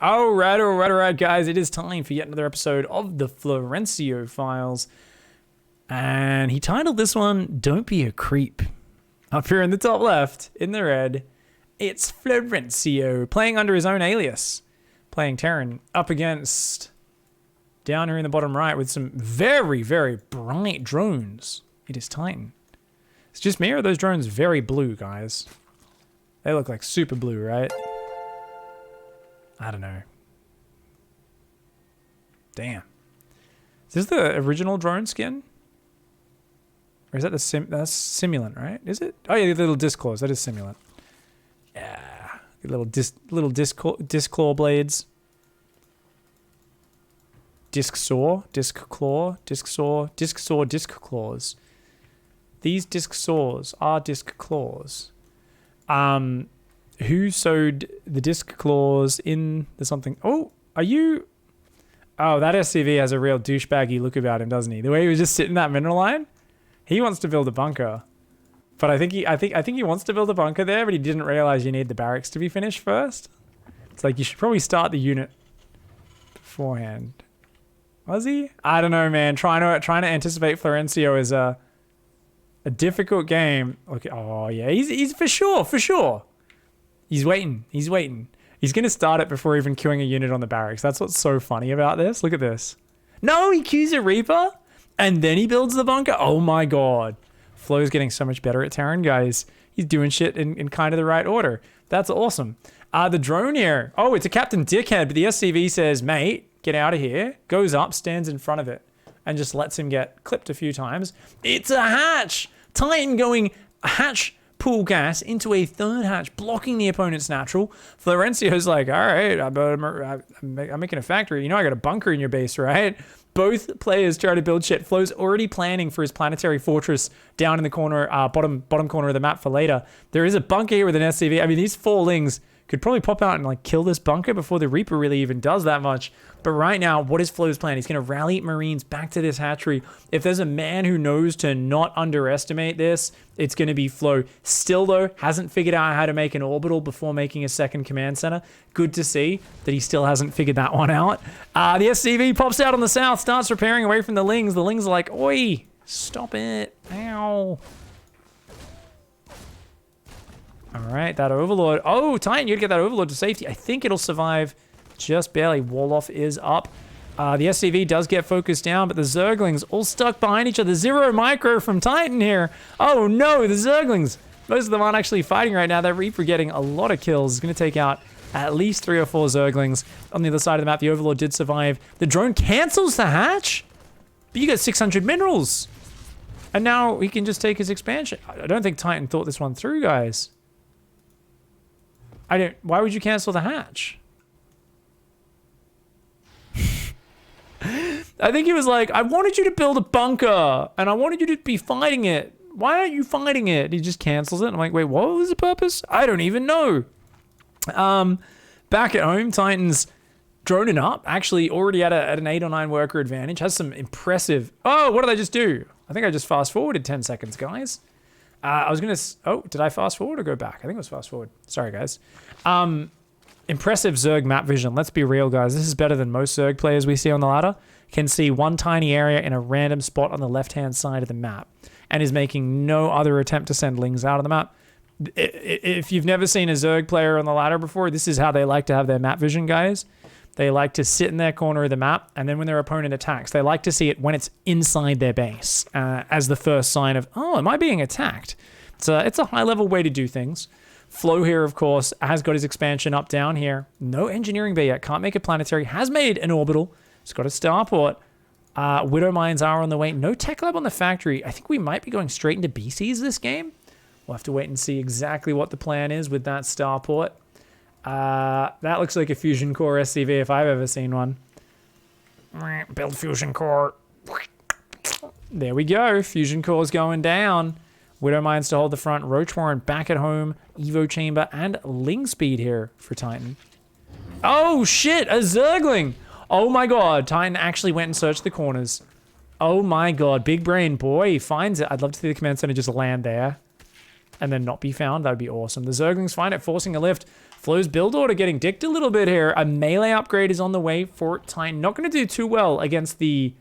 All right, guys. It is time for yet another episode of the Florencio Files. And he titled this one, Don't Be a Creep. Up here in the top left, in the red, it's Florencio, playing under his own alias. Playing Terran up against, down here in the bottom right, with some very, very bright drones. It is Titan. It's just me, or are those drones very blue, guys? They look like super blue, right? I don't know. Damn. Is this the original drone skin? Or is that the that's simulant, right? Is it? Oh yeah, the little disc claws. That is simulant. Yeah. Little disc claw blades. Disc saw, disc claw, disc saw, disc claws. These disc saws are disc claws. Who sewed the disc claws in the something? Oh, are you? Oh, that SCV has a real douchebaggy look about him, doesn't he? The way he was just sitting in that mineral line. He wants to build a bunker, but I think he wants to build a bunker there, but he didn't realize you need the barracks to be finished first. It's like you should probably start the unit beforehand. Was he? I don't know, man. Trying to anticipate Florencio is a difficult game. Okay. Oh yeah, he's for sure. He's waiting. He's gonna start it before even queuing a unit on the barracks. That's what's so funny about this. Look at this. No, he queues a Reaper, and then he builds the bunker. Oh my god. Flo's getting so much better at Terran, guys. He's doing shit in kind of the right order. That's awesome. The drone here. Oh, it's a Captain Dickhead, but the SCV says, mate, get out of here. Goes up, stands in front of it, and just lets him get clipped a few times. It's a hatch. Titan going hatch pool gas into a third hatch, blocking the opponent's natural. Florencio's like, all right, I'm making a factory. You know I got a bunker in your base, right? Both players try to build shit. Flo's already planning for his planetary fortress down in the corner, bottom corner of the map for later. There is a bunker here with an SCV. I mean, these four lings could probably pop out and like kill this bunker before the Reaper really even does that much. But right now, what is Flo's plan? He's going to rally Marines back to this hatchery. If there's a man who knows to not underestimate this, it's going to be Flo. Still though, hasn't figured out how to make an orbital before making a second command center. Good to see that he still hasn't figured that one out. The SCV pops out on the south, starts repairing away from the lings. The lings are like, oi, stop it. Ow. All right, that Overlord. Oh, Titan, you gotta get that Overlord to safety. I think it'll survive just barely. Wall-off is up. The SCV does get focused down, but the Zerglings all stuck behind each other. Zero micro from Titan here. Oh no, the Zerglings. Most of them aren't actually fighting right now. That Reaper getting a lot of kills. Is gonna take out at least 3 or 4 Zerglings. On the other side of the map, the Overlord did survive. The drone cancels the hatch, but you got 600 minerals. And now he can just take his expansion. I don't think Titan thought this one through, guys. Why would you cancel the hatch? I think he was like, I wanted you to build a bunker and I wanted you to be fighting it. Why aren't you fighting it? He just cancels it. I'm like, wait, what was the purpose? I don't even know. Back at home, Titan's droning up, actually already at an 8 or 9 worker advantage, has some impressive, oh, what did I just do? I think I just fast forwarded 10 seconds, guys. I was going to... Oh, did I fast forward or go back? I think it was fast forward. Sorry, guys. Impressive Zerg map vision. Let's be real, guys. This is better than most Zerg players we see on the ladder. Can see one tiny area in a random spot on the left-hand side of the map and is making no other attempt to send lings out of the map. If you've never seen a Zerg player on the ladder before, this is how they like to have their map vision, guys. They like to sit in their corner of the map, and then when their opponent attacks, they like to see it when it's inside their base as the first sign of, oh, am I being attacked? It's a high-level way to do things. Flo here, of course, has got his expansion up down here. No engineering bay yet. Can't make a planetary. Has made an orbital. He's got a starport. Widow mines are on the way. No tech lab on the factory. I think we might be going straight into BCs this game. We'll have to wait and see exactly what the plan is with that starport. That looks like a fusion core SCV if I've ever seen one. Build fusion core. There we go. Fusion core's going down. Widow mines to hold the front. Roach Warren back at home. Evo chamber and ling speed here for Titan. Oh shit, a Zergling. Oh my god, Titan actually went and searched the corners. Oh my god, big brain boy, he finds it. I'd love to see the command center just land there. and then not be found. That would be awesome. The Zerglings find it, forcing a lift. Flo's build order getting dicked a little bit here. A melee upgrade is on the way for Titan. Not going to do too well against the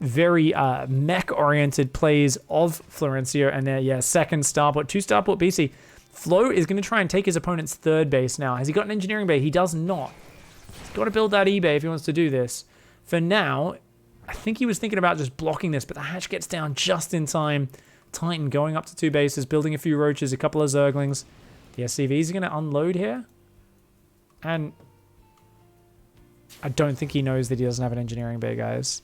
very mech-oriented plays of Florencio. And there, yeah, second starport, 2 starport BC. Flo is going to try and take his opponent's third base now. Has he got an engineering bay? He does not. He's got to build that E-bay if he wants to do this. For now, I think he was thinking about just blocking this, but the hatch gets down just in time. Titan going up to 2 bases, building a few roaches, a couple of Zerglings. The SCVs are going to unload here. And I don't think he knows that he doesn't have an engineering bay, guys.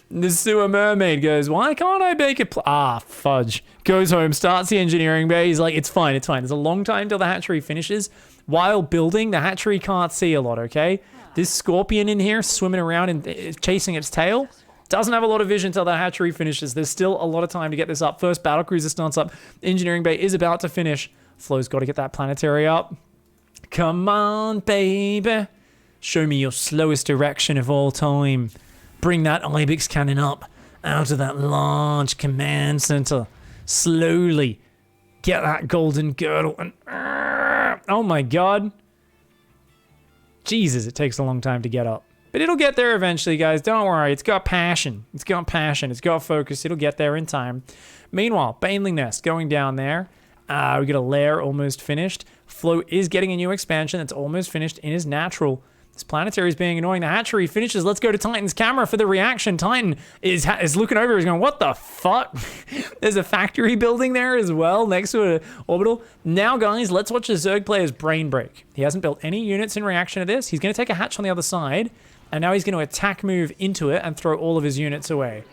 The sewer mermaid goes, why can't I make a fudge. Goes home, starts the engineering bay. He's like, it's fine, it's fine. There's a long time till the hatchery finishes. While building, the hatchery can't see a lot, okay? This scorpion in here swimming around and chasing its tail doesn't have a lot of vision till the hatchery finishes. There's still a lot of time to get this up. First Battlecruiser starts up. Engineering bay is about to finish. Flo's got to get that Planetary up. Come on, baby. Show me your slowest erection of all time. Bring that Ibex cannon up out of that large command center. Slowly get that golden girdle and... oh my god. Jesus, it takes a long time to get up. But it'll get there eventually, guys. Don't worry. It's got passion. It's got passion. It's got focus. It'll get there in time. Meanwhile, Baneling Nest going down there. We got a lair almost finished. Flo is getting a new expansion that's almost finished in his natural. This Planetary is being annoying. The hatchery finishes. Let's go to Titan's camera for the reaction. Titan is looking over. He's going, what the fuck? There's a factory building there as well next to an orbital. Now, guys, let's watch the Zerg player's brain break. He hasn't built any units in reaction to this. He's going to take a hatch on the other side, and now he's going to attack move into it and throw all of his units away.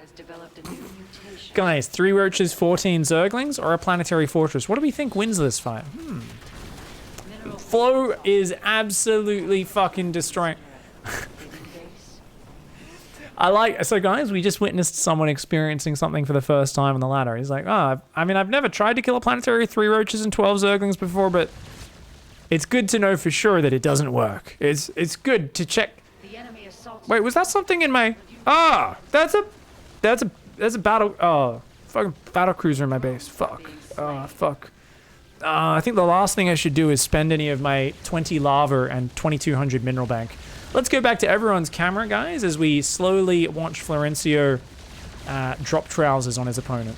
Guys, 3 roaches, 14 Zerglings, or a Planetary Fortress? What do we think wins this fight? Flo is absolutely fucking destroying. So guys, we just witnessed someone experiencing something for the first time on the ladder. He's like, I mean, I've never tried to kill a Planetary 3 roaches and 12 Zerglings before, but it's good to know for sure that it doesn't work. It's good to check. Wait, was that something in my... that's a battle... fucking Battlecruiser in my base. Fuck. Fuck. I think the last thing I should do is spend any of my 20 lava and 2200 mineral bank. Let's go back to everyone's camera, guys, as we slowly watch Florencio drop trousers on his opponent.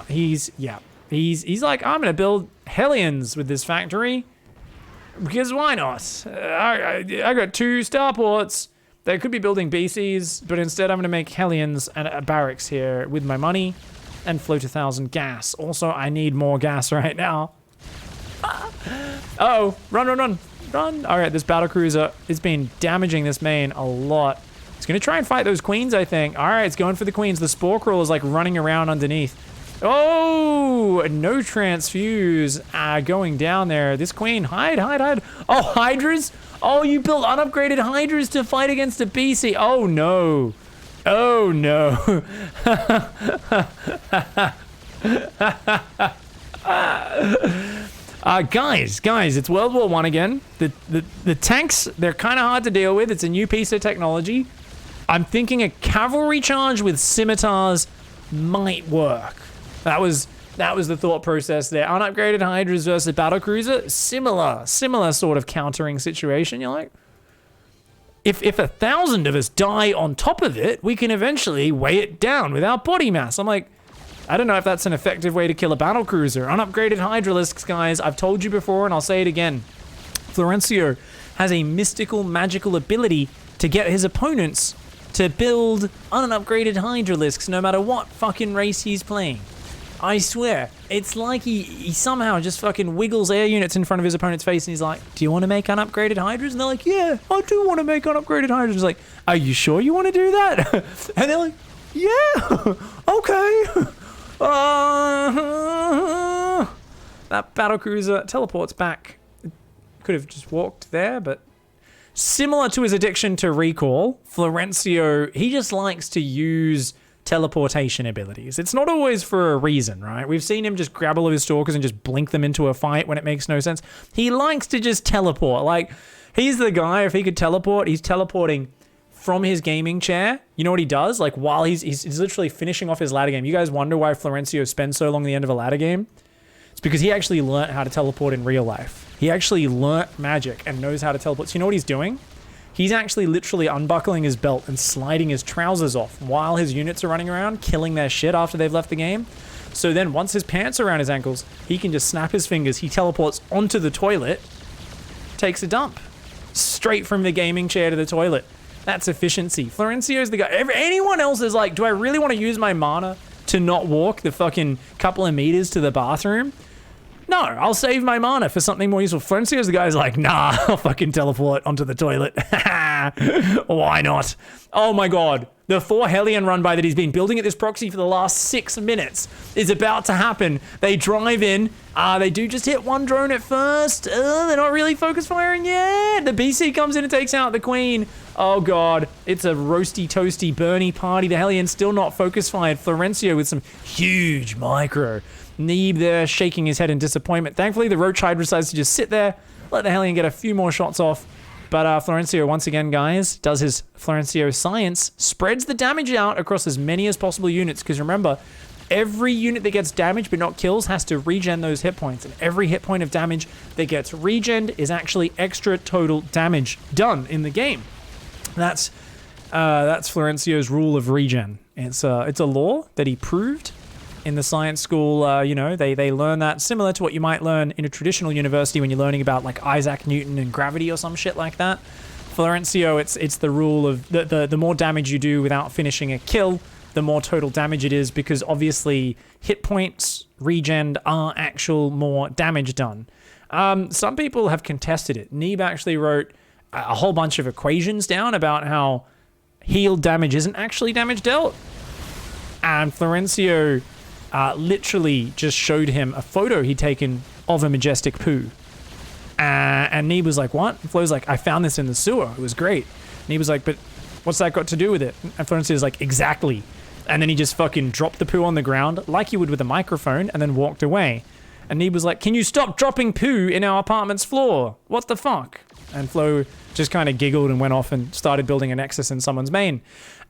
He's like, I'm gonna build Hellions with this factory because why not? I got 2 starports. They could be building BCs, but instead I'm gonna make Hellions and a barracks here with my money and float 1,000 gas. Also, I need more gas right now. Uh-oh, run. All right, this Battlecruiser has been damaging this main a lot. It's going to try and fight those queens, I think. All right, it's going for the queens. The Spore Crawl is like running around underneath. Oh, no transfuse going down there. This queen, hide. Oh, Hydras? Oh, you built unupgraded Hydras to fight against a BC. Oh, no. Guys, it's World War I again. The tanks, they're kind of hard to deal with. It's a new piece of technology. I'm thinking a cavalry charge with scimitars might work. That was the thought process there. Unupgraded Hydras versus Battlecruiser, similar sort of countering situation. You're like, if 1,000 of us die on top of it, we can eventually weigh it down without body mass. I'm like, I don't know if that's an effective way to kill a Battlecruiser. Unupgraded Hydralisks, guys. I've told you before and I'll say it again. Florencio has a mystical, magical ability to get his opponents to build unupgraded Hydralisks no matter what fucking race he's playing. I swear. It's like he somehow just fucking wiggles air units in front of his opponent's face and he's like, do you want to make unupgraded Hydras? And they're like, yeah, I do want to make unupgraded Hydras. He's like, are you sure you want to do that? And they're like, yeah, okay. That Battlecruiser teleports back. Could have just walked there, but similar to his addiction to recall, Florencio, he just likes to use teleportation abilities. It's not always for a reason, right? We've seen him just grab all of his stalkers and just blink them into a fight when it makes no sense. He likes to just teleport. Like, he's the guy, if he could teleport, he's teleporting from his gaming chair. You know what he does? Like while he's literally finishing off his ladder game. You guys wonder why Florencio spends so long at the end of a ladder game? It's because he actually learnt how to teleport in real life. He actually learnt magic and knows how to teleport. So you know what he's doing? He's actually literally unbuckling his belt and sliding his trousers off while his units are running around, killing their shit after they've left the game. So then once his pants are around his ankles, he can just snap his fingers. He teleports onto the toilet, takes a dump. Straight from the gaming chair to the toilet. That's efficiency. Florencio's the guy. Anyone else is like, do I really want to use my mana to not walk the fucking couple of meters to the bathroom? No, I'll save my mana for something more useful. Florencio's the guy who's like, nah, I'll fucking teleport onto the toilet. Why not? Oh my god. The 4 Hellion run by that he's been building at this proxy for the last 6 minutes is about to happen. They drive in. They do just hit one drone at first. They're not really focus firing yet. The BC comes in and takes out the queen. Oh god. It's a roasty, toasty, burny party. The Hellion still not focus fired. Florencio with some huge micro. Neeb there shaking his head in disappointment. Thankfully, the Roach Hydra decides to just sit there, let the Hellion get a few more shots off. But Florencio, once again, guys, does his Florencio science, spreads the damage out across as many as possible units. Because remember, every unit that gets damaged but not kills has to regen those hit points. And every hit point of damage that gets regened is actually extra total damage done in the game. That's Florencio's rule of regen. It's a law that he proved in the science school. You know, they learn that similar to what you might learn in a traditional university when you're learning about like Isaac Newton and gravity or some shit like that. Florencio, it's the rule of the more damage you do without finishing a kill, the more total damage it is, because obviously hit points regened are actual more damage done. Some people have contested it. Neeb actually wrote a whole bunch of equations down about how healed damage isn't actually damage dealt. And Florencio literally just showed him a photo he'd taken of a majestic poo. And Neeb was like, what? And Flo's like, I found this in the sewer. It was great. Neeb was like, but what's that got to do with it? And Florencio was like, exactly. And then he just fucking dropped the poo on the ground like he would with a microphone and then walked away. And Neeb was like, can you stop dropping poo in our apartment's floor? What the fuck? And Flo just kind of giggled and went off and started building a nexus in someone's main.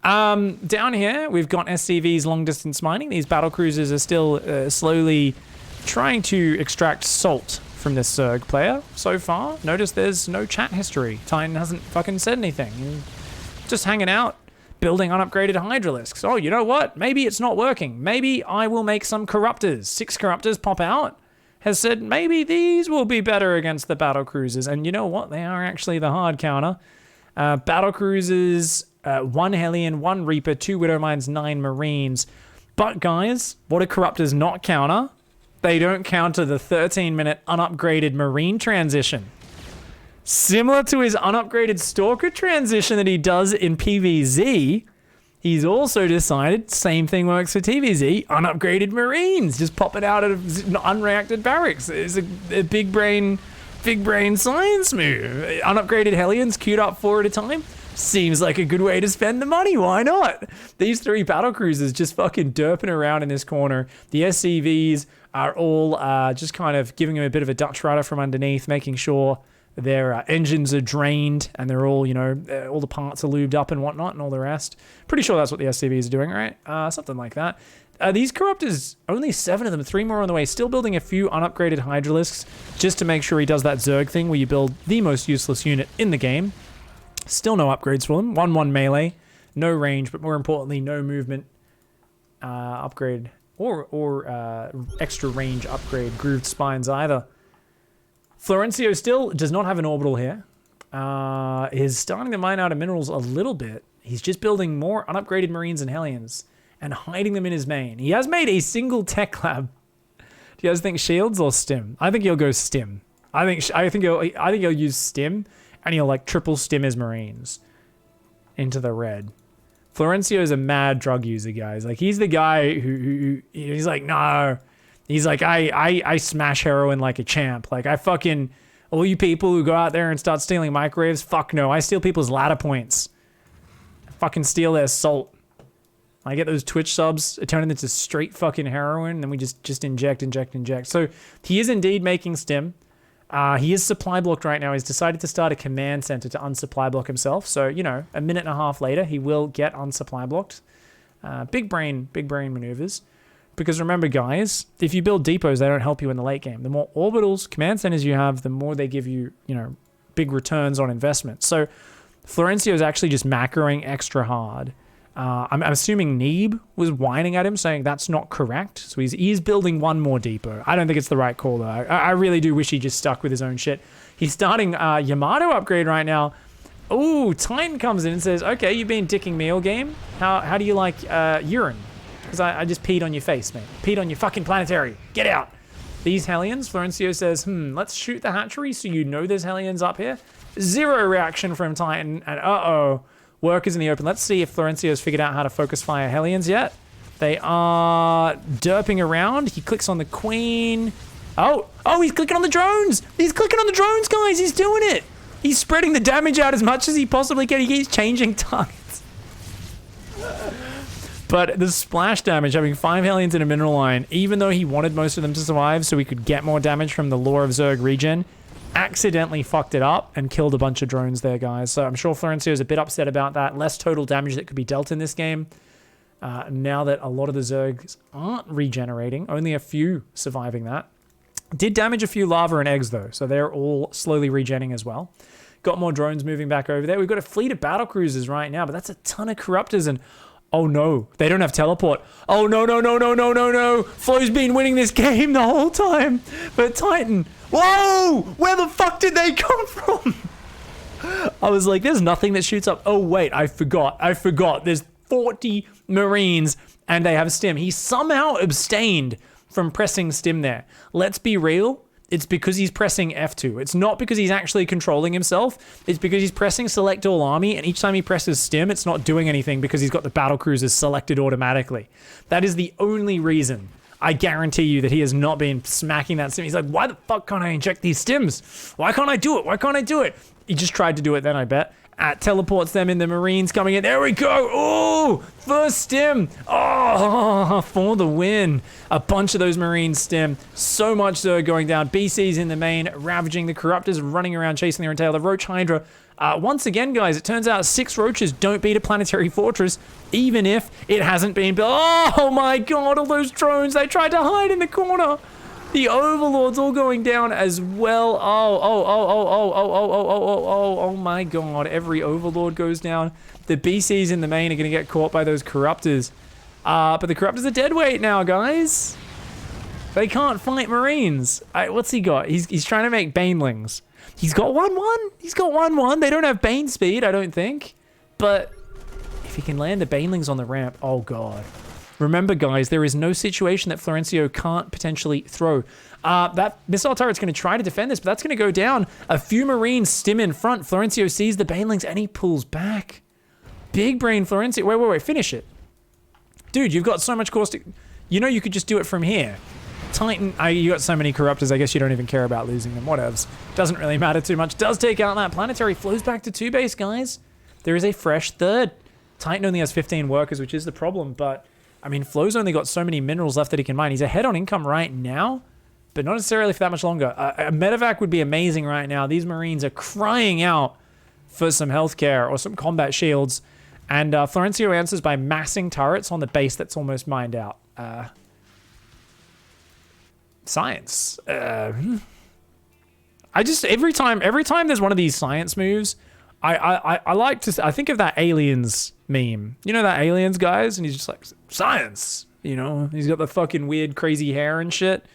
Down here, we've got SCV's long distance mining. These battlecruisers are still slowly trying to extract salt from this Zerg player so far. Notice there's no chat history. Titan hasn't fucking said anything. Just hanging out, building unupgraded Hydralisks. Oh, you know what? Maybe it's not working. Maybe I will make some Corruptors. 6 Corruptors pop out. Has said maybe these will be better against the battlecruisers. And you know what? They are actually the hard counter. Battlecruisers, 1 Hellion, 1 Reaper, 2 Widowmines, 9 Marines. But guys, what do Corruptors not counter? They don't counter the 13-minute unupgraded Marine transition. Similar to his unupgraded Stalker transition that he does in PvZ, he's also decided, same thing works for TvZ, unupgraded Marines, just pop it out of unreacted barracks. It's a big brain science move. Unupgraded Hellions queued up 4 at a time. Seems like a good way to spend the money. Why not? These 3 battlecruisers just fucking derping around in this corner. The SCVs are all just kind of giving him a bit of a Dutch rudder from underneath, making sure their engines are drained and they're all, you know, all the parts are lubed up and whatnot and all the rest. Pretty sure that's what the SCVs are doing, right? Something like that. These Corruptors, only 7 of them, 3 more on the way. Still building a few unupgraded Hydralisks just to make sure he does that Zerg thing where you build the most useless unit in the game. Still no upgrades for them. 1-1 melee, no range, but more importantly, no movement upgrade or extra range upgrade, grooved spines either. Florencio still does not have an orbital here. Is starting to mine out of minerals a little bit. He's just building more unupgraded Marines and Hellions and hiding them in his main. He has made a single tech lab. Do you guys think shields or stim? I think he'll go stim. I think he'll use stim and he'll like triple stim his Marines into the red. Florencio is a mad drug user, guys. Like he's the guy who he's like, no. He's like, I smash heroin like a champ. Like I fucking, all you people who go out there and start stealing microwaves, fuck no. I steal people's ladder points. I fucking steal their salt. I get those Twitch subs, I turn it into straight fucking heroin, and then we just inject. So he is indeed making stim. He is supply blocked right now. He's decided to start a command center to unsupply block himself. So, you know, a minute and a half later, he will get unsupply blocked. Big brain maneuvers. Because remember, guys, if you build depots, they don't help you in the late game. The more orbitals, command centers you have, the more they give you, you know, big returns on investment. So Florencio is actually just macroing extra hard. I'm assuming Neeb was whining at him, saying that's not correct. So he's building one more depot. I don't think it's the right call, though. I really do wish he just stuck with his own shit. He's starting Yamato upgrade right now. Ooh, Titan comes in and says, okay, you've been dicking me all game. How do you like urine? Because I just peed on your face, mate. Peed on your fucking Planetary. Get out. These Hellions, Florencio says, let's shoot the hatchery so you know there's Hellions up here. Zero reaction from Titan, and uh-oh. Workers in the open. Let's see if Florencio's figured out how to focus fire Hellions yet. They are derping around. He clicks on the queen. Oh, he's clicking on the drones. He's clicking on the drones, guys. He's doing it. He's spreading the damage out as much as he possibly can. He keeps changing targets. But the splash damage, having 5 Hellions in a mineral line, even though he wanted most of them to survive so he could get more damage from the Lore of Zerg regen, accidentally fucked it up and killed a bunch of drones there, guys. So I'm sure Florencio is a bit upset about that. Less total damage that could be dealt in this game. Now that a lot of the Zergs aren't regenerating, only a few surviving that. Did damage a few lava and eggs, though, so they're all slowly regenning as well. Got more drones moving back over there. We've got a fleet of battlecruisers right now, but that's a ton of corruptors, and oh no, they don't have teleport. Oh no. Flo's been winning this game the whole time. But Titan, whoa, where the fuck did they come from? I was like, there's nothing that shoots up. Oh wait, I forgot. There's 40 Marines and they have stim. He somehow abstained from pressing stim there. Let's be real. It's because he's pressing F2. It's not because he's actually controlling himself. It's because he's pressing select all army, and each time he presses stim, it's not doing anything because he's got the battlecruisers selected automatically. That is the only reason. I guarantee you that he has not been smacking that stim. He's like, why the fuck can't I inject these stims? Why can't I do it? He just tried to do it then, I bet. Teleports them in, the Marines coming in. There we go. Oh, first stim. Oh, for the win. A bunch of those Marines stim. So much Zerg going down. BC's in the main, ravaging the Corruptors, running around chasing their tail. The Roach Hydra. Once again, guys, it turns out 6 Roaches don't beat a Planetary Fortress, even if it hasn't been built. Oh my god, all those drones. They tried to hide in the corner. The Overlords all going down as well. Oh my god. Every Overlord goes down. The BCs in the main are going to get caught by those Corruptors. But the Corruptors are dead weight now, guys. They can't fight Marines. What's he got? He's trying to make banelings. He's got 1-1. They don't have Bane speed, I don't think. But if he can land the banelings on the ramp, oh god. Remember, guys, there is no situation that Florencio can't potentially throw. That missile turret's going to try to defend this, but that's going to go down. A few Marines stim in front. Florencio sees the banelings, and he pulls back. Big brain Florencio. Wait. Finish it. Dude, you've got so much caustic. You know you could just do it from here. Titan, you got so many Corruptors, I guess you don't even care about losing them. Whatevs. Doesn't really matter too much. Does take out that Planetary. Flows back to 2 base, guys. There is a fresh third. Titan only has 15 workers, which is the problem, but I mean, Flo's only got so many minerals left that he can mine. He's ahead on income right now, but not necessarily for that much longer. A medevac would be amazing right now. These Marines are crying out for some healthcare or some combat shields. And Florencio answers by massing turrets on the base that's almost mined out. Science. I just, every time there's one of these science moves, I like to, I think of that Aliens meme. You know that Aliens guys? And he's just like, science. You know, he's got the fucking weird crazy hair and shit.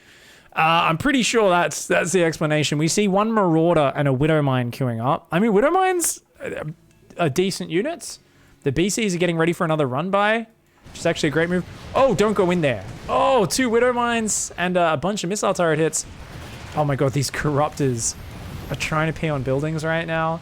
I'm pretty sure that's the explanation. We see one Marauder and a Widow Mine queuing up. I mean, Widow Mines are decent units. The BCs are getting ready for another run by, which is actually a great move. Oh, don't go in there. Oh, 2 Widow Mines and a bunch of missile turret hits. Oh my god, these Corruptors are trying to pee on buildings right now.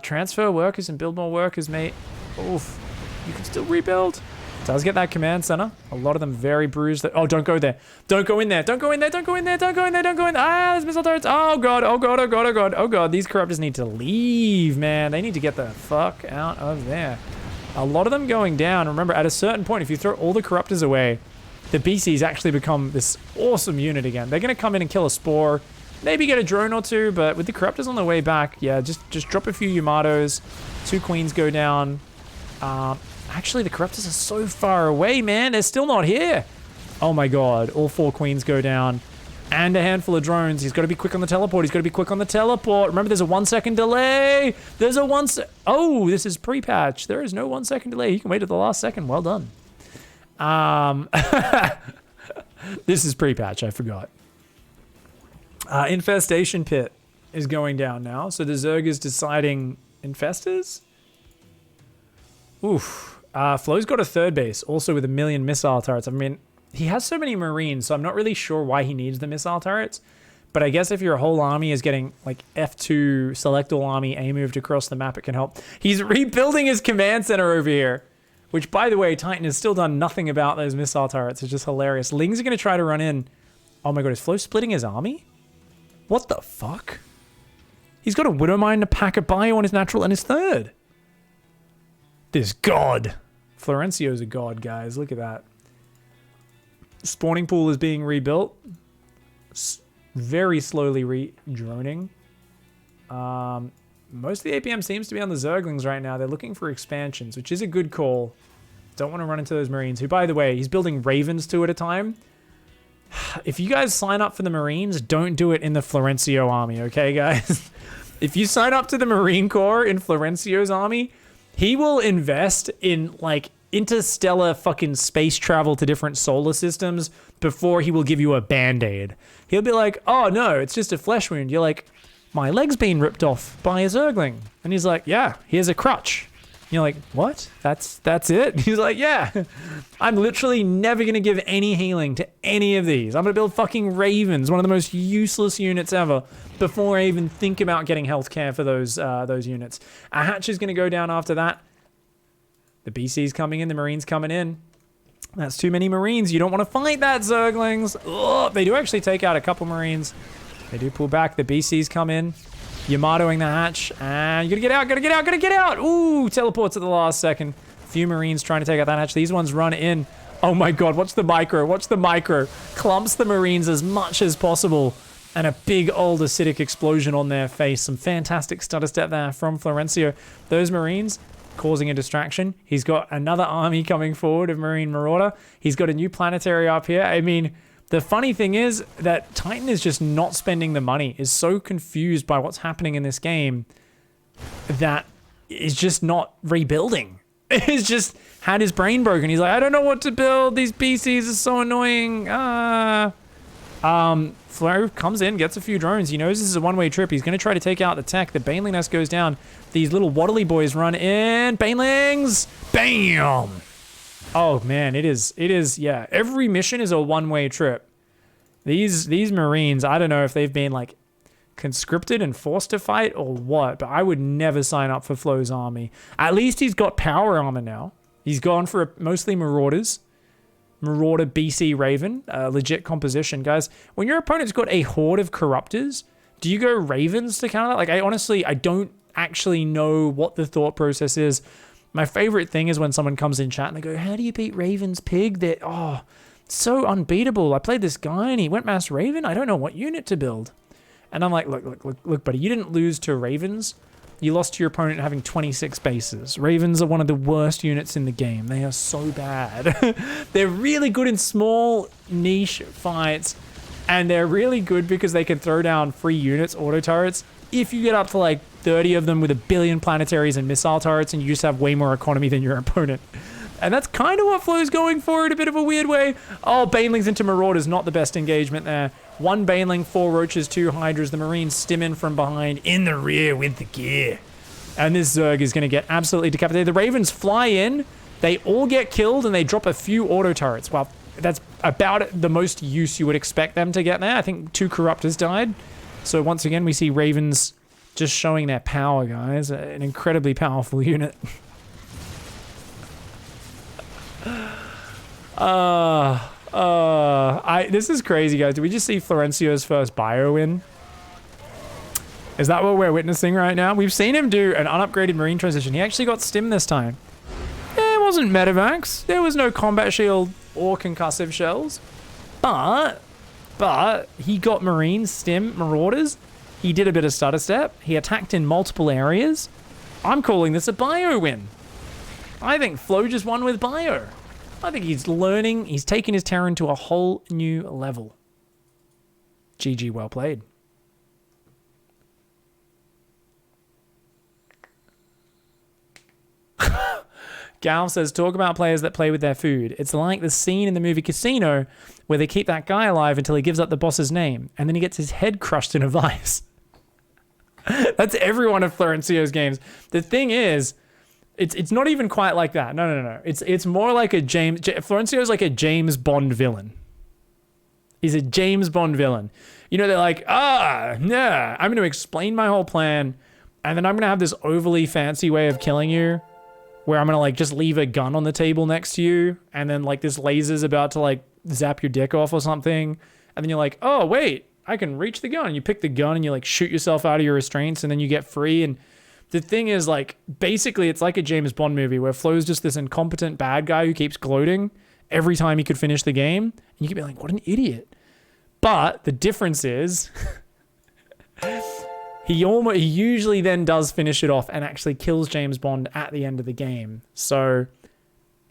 Transfer workers and build more workers, mate. Oof. You can still rebuild. Does get that command center. A lot of them very bruised. Oh, don't go there. Don't go in there. Don't go in there. Don't go in there. Don't go in there. Don't go in there. Ah, there's missile turrets. Oh god. Oh god. Oh god. Oh god. Oh god. These Corruptors need to leave, man. They need to get the fuck out of there. A lot of them going down. Remember, at a certain point, if you throw all the Corruptors away, the BCs actually become this awesome unit again. They're going to come in and kill a Spore. Maybe get a drone or two, but with the Corruptors on the way back, yeah, just drop a few Yamatos. 2 Queens go down. Actually, the Corruptors are so far away, man. They're still not here. Oh my god. All 4 Queens go down. And a handful of drones. He's got to be quick on the teleport. He's got to be quick on the teleport. Remember, there's a 1 second delay. There's a Oh, this is pre-patch. There is no 1 second delay. He can wait at the last second. Well done. This is pre-patch. I forgot. Infestation Pit is going down now. So the Zerg is deciding infestors. Oof. Flo's got a 3rd base, also with 1 million missile turrets. I mean, he has so many Marines, so I'm not really sure why he needs the missile turrets. But I guess if your whole army is getting, like, F2, select all army, A-moved across the map, it can help. He's rebuilding his command center over here. Which, by the way, Titan has still done nothing about those missile turrets. It's just hilarious. Lings are going to try to run in. Oh my god, is Flo splitting his army? What the fuck? He's got a Widowmine and a pack of bio on his natural and his 3rd. This god. Florencio's a god, guys. Look at that. Spawning pool is being rebuilt. Very slowly droning. Most of the APM seems to be on the Zerglings right now. They're looking for expansions, which is a good call. Don't want to run into those Marines, who, by the way, he's building Ravens 2 at a time. If you guys sign up for the Marines, don't do it in the Florencio army, okay, guys? If you sign up to the Marine Corps in Florencio's army, he will invest in, like, interstellar fucking space travel to different solar systems before he will give you a band-aid. He'll be like, oh, no, it's just a flesh wound. You're like, my leg's been ripped off by a Zergling. And he's like, yeah, here's a crutch. You're like, what? That's it? He's like, yeah. I'm literally never going to give any healing to any of these. I'm going to build fucking Ravens, one of the most useless units ever, before I even think about getting healthcare for those units. A hatch is going to go down after that. The BC's coming in, the Marines coming in. That's too many Marines. You don't want to fight that, Zerglings. Ugh, they do actually take out a couple Marines. They do pull back. The BC's come in. Yamatoing the hatch. And you gotta get out, gotta get out, gotta get out. Ooh, teleports at the last second. Few Marines trying to take out that hatch. These ones run in. Oh my god, watch the micro. Watch the micro. Clumps the Marines as much as possible. And a big old acidic explosion on their face. Some fantastic stutter step there from Florencio. Those Marines causing a distraction. He's got another army coming forward of Marine Marauder. He's got a new Planetary up here. I mean, the funny thing is that Titan is just not spending the money, is so confused by what's happening in this game that is just not rebuilding. He's just had his brain broken. He's like, I don't know what to build. These PCs are so annoying. Flo comes in, gets a few drones. He knows this is a one-way trip. He's going to try to take out the tech. The Baneling nest goes down. These little waddly boys run in. Banelings! Bam! Oh, man, it is, yeah. Every mission is a one-way trip. These Marines, I don't know if they've been, like, conscripted and forced to fight or what, but I would never sign up for Flo's army. At least he's got power armor now. He's gone for mostly Marauders. Marauder BC Raven, legit composition, guys. When your opponent's got a horde of Corruptors, do you go Ravens to counter that? Like, I don't actually know what the thought process is. My favorite thing is when someone comes in chat and they go, how do you beat Ravens Pig? They're, so unbeatable. I played this guy and he went mass Raven. I don't know what unit to build. And I'm like, look, buddy, you didn't lose to Ravens. You lost to your opponent having 26 bases. Ravens are one of the worst units in the game. They are so bad. They're really good in small niche fights. And they're really good because they can throw down free units, auto turrets. If you get up to like 30 of them with 1 billion planetaries and missile turrets and you just have way more economy than your opponent. And that's kind of what Flo's going for in a bit of a weird way. Oh, Banelings into Marauders, not the best engagement there. 1 Baneling, 4 Roaches, 2 Hydras. The Marines stim in from behind, in the rear with the gear. And this Zerg is going to get absolutely decapitated. The Ravens fly in, they all get killed, and they drop a few auto turrets. Well, that's about the most use you would expect them to get there. I think 2 Corruptors died. So once again, we see Ravens just showing their power, guys. An incredibly powerful unit. This is crazy, guys. Did we just see Florencio's first bio win? Is that what we're witnessing right now? We've seen him do an unupgraded Marine transition. He actually got stim this time. Yeah, it wasn't Medivacs. There was no combat shield or concussive shells. But But he got Marines, Stim, Marauders. He did a bit of stutter step. He attacked in multiple areas. I'm calling this a bio win. I think Flo just won with bio. I think he's learning. He's taken his Terran to a whole new level. GG, well played. Gal says, talk about players that play with their food. It's like the scene in the movie Casino where they keep that guy alive until he gives up the boss's name and then he gets his head crushed in a vice. That's every one of Florencio's games. The thing is, it's not even quite like that. No. It's more like a Florencio's like a James Bond villain. He's a James Bond villain. You know, they're like, I'm going to explain my whole plan and then I'm going to have this overly fancy way of killing you where I'm going to like just leave a gun on the table next to you and then like this laser's about to like zap your dick off or something. And then you're like, oh, wait, I can reach the gun. And you pick the gun and you like shoot yourself out of your restraints and then you get free. And the thing is like, basically it's like a James Bond movie where Flo's just this incompetent bad guy who keeps gloating every time he could finish the game. And you could be like, what an idiot. But the difference is he usually then does finish it off and actually kills James Bond at the end of the game. So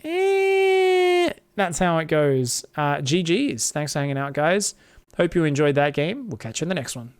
that's how it goes. GG's. Thanks for hanging out, guys. Hope you enjoyed that game. We'll catch you in the next one.